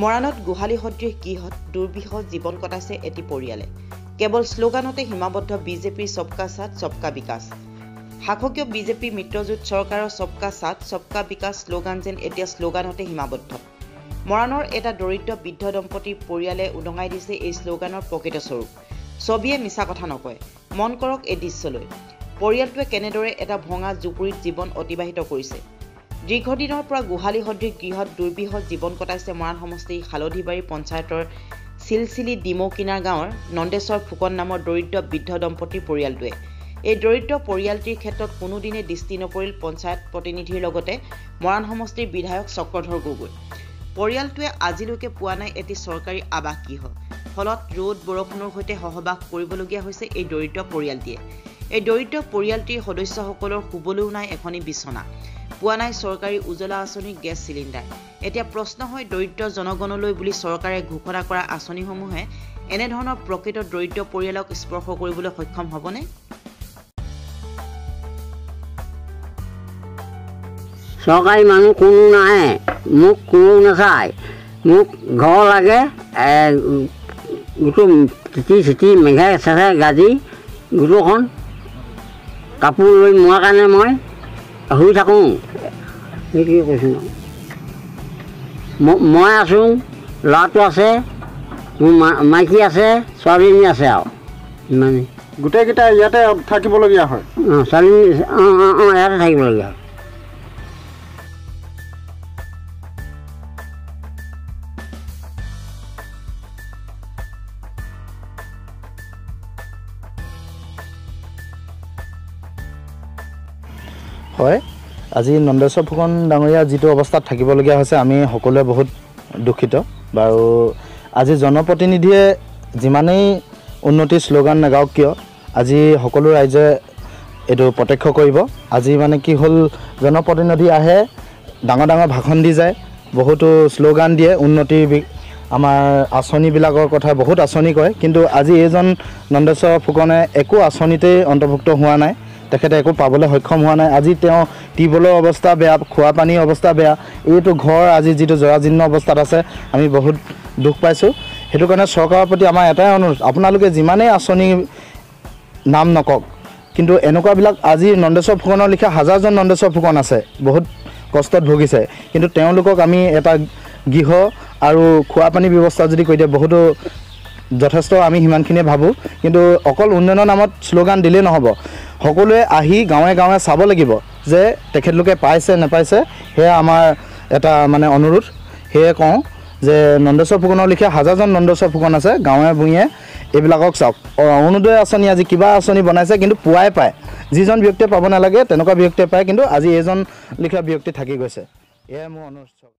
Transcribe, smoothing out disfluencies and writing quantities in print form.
মৰাণত গোহালি সদৃশ গৃহত দুৰ্বিষহ জীৱন কটাইছে এটি পৰিয়ালে। কেৱল শ্লোগানতে সীমাবদ্ধ বিজেপিৰ সবকা সাথ সবকা বিকাশ। শাসকীয় বিজেপি মিত্ৰজোঁট চৰকাৰৰ সবকা সাথ সবকা বিকাশ শ্লোগান যেন এতিয়া শ্লোগানতে সীমাবদ্ধ। মৰাণৰ এটা দৰিদ্ৰ বৃদ্ধ দম্পতীৰ পৰিয়ালে উদঙাই দিছে এই শ্লোগানৰ প্ৰকৃত স্বৰূপ। ছবিয়ে মিছা কথা নকয়। মন কৰক এই দৃশ্যলৈ। পৰিয়ালটোৱে কেনেদৰে এটা ভঙা জুপুৰিত জীৱন অতিবাহিত কৰিছে। দীৰ্ঘদিনৰ পৰা গোহালি সদৃশ গৃহত দুৰ্বিষহ জীৱন কটাইছে মৰাণ সমষ্টিৰ হালধিবাৰী পঞ্চায়তৰ চিলচিলি ডিমৌকিনাৰ গাঁৱৰ নন্দেশ্বৰ ফুকন নামৰ দৰিদ্ৰ বৃদ্ধ দম্পতীৰ পৰিয়ালটোৱে। এই দৰিদ্ৰ পৰিয়ালটিৰ ক্ষেত্ৰত কোনোদিনে দৃষ্টি নপৰিল পঞ্চায়ত প্ৰতিনিধিৰ লগতে মৰাণ সমষ্টিৰ বিধায়ক চক্ৰধৰ গগৈ। পৰিয়ালটোৱে আজিলৈকে পোৱা নাই এটি চৰকাৰী আৱাস গৃহ। ফলত ৰ'দ বৰষুণৰ সৈতে সহবাস কৰিবলগীয়া হৈছে এই দৰিদ্ৰ পৰিয়ালটিয়ে। এই দৰিদ্ৰ পৰিয়ালটিৰ সদস্যসকলৰ শুবলৈও নাই এখনি বিচনা। পোৱা নাই চৰকাৰী উজলা আঁচনিৰ গেছ চিলিণ্ডাৰ। এতিয়া প্ৰশ্ন হয় দৰিদ্ৰ জনগণলৈ বুলি চৰকাৰে ঘোষণা কৰা আঁচনিসমূহে এনেধৰণৰ প্ৰকৃত দৰিদ্ৰ পৰিয়ালক স্পৰ্শ কৰিবলৈ সক্ষম হ'বনে? চৰকাৰী মানুহ কোনো নাই, মোক কোনো নাচায়। মোক ঘৰ লাগে, গোটেই তিতি চিতি মেঘাই চেঘাই গাজি গোটেইখন কাপোৰ লৈ মোৱাৰ কাৰণে মই শুই থাকোঁ। সেইটোৱে কৈছোঁ। মই আছোঁ, ল'ৰাটো আছে, মোৰ মাইকী আছে, ছোৱালীজনী আছে আৰু ইমানেই। গোটেইকেইটা ইয়াতে থাকিবলগীয়া হয়? ছোৱালীজনী ইয়াতে থাকিবলগীয়া হয়। হয়, আজি নন্দেশ্বৰ ফুকন ডাঙৰীয়া যিটো অৱস্থাত থাকিবলগীয়া হৈছে আমি সকলোৱে বহুত দুখিত। বাৰু আজি জনপ্ৰতিনিধিয়ে যিমানেই উন্নতিৰ শ্লোগান নাগাওক কিয় আজি সকলো ৰাইজে এইটো প্ৰত্যক্ষ কৰিব। আজি মানে কি হ'ল, জনপ্ৰতিনিধি আহে, ডাঙৰ ডাঙৰ ভাষণ দি যায়, বহুতো শ্লোগান দিয়ে, উন্নতিৰ আমাৰ আঁচনিবিলাকৰ কথা বহুত আঁচনি কয়, কিন্তু আজি এইজন নন্দেশ্বৰ ফুকনে একো আঁচনিতেই অন্তৰ্ভুক্ত হোৱা নাই। তেখেতে একো পাবলৈ সক্ষম হোৱা নাই। আজি তেওঁ টিউবৱেলৰ অৱস্থা বেয়া, খোৱা পানীৰ অৱস্থা বেয়া, এইটো ঘৰ আজি যিটো জৰাজীৰ্ণ অৱস্থাত আছে, আমি বহুত দুখ পাইছোঁ। সেইটো কাৰণে চৰকাৰৰ প্ৰতি আমাৰ এটাই অনুৰোধ, আপোনালোকে যিমানেই আঁচনি নাম নকওক, কিন্তু এনেকুৱাবিলাক আজি নন্দেশ্বৰ ফুকনৰ লিখা হাজাৰজন নন্দেশ্বৰ ফুকন আছে, বহুত কষ্টত ভুগিছে, কিন্তু তেওঁলোকক আমি এটা গৃহ আৰু খোৱা পানীৰ ব্যৱস্থা যদি কৰি দিয়ে বহুতো যথেষ্ট আমি সিমানখিনিয়ে ভাবোঁ। কিন্তু অকল উন্নয়নৰ নামত শ্লোগান দিলেই নহ'ব, সকলোৱে আহি গাঁৱে গাঁৱে চাব লাগিব যে তেখেতলোকে পাইছে নাপাইছে। সেয়া আমাৰ এটা মানে অনুৰোধ। সেয়ে কওঁ যে নন্দেশ্বৰ ফুকনৰ লিখীয়া হাজাৰজন নন্দেশ্বৰ ফুকন আছে, গাঁৱে ভূঞে এইবিলাকক চাওক। অৰুণোদয় আঁচনি আজি কিবা আঁচনি বনাইছে, কিন্তু পুৱাই পায়। যিজন ব্যক্তিয়ে পাব নালাগে তেনেকুৱা ব্যক্তিয়ে পায়, কিন্তু আজি এইজন লিখীয়া ব্যক্তি থাকি গৈছে। এয়াই মোৰ অনুৰোধ।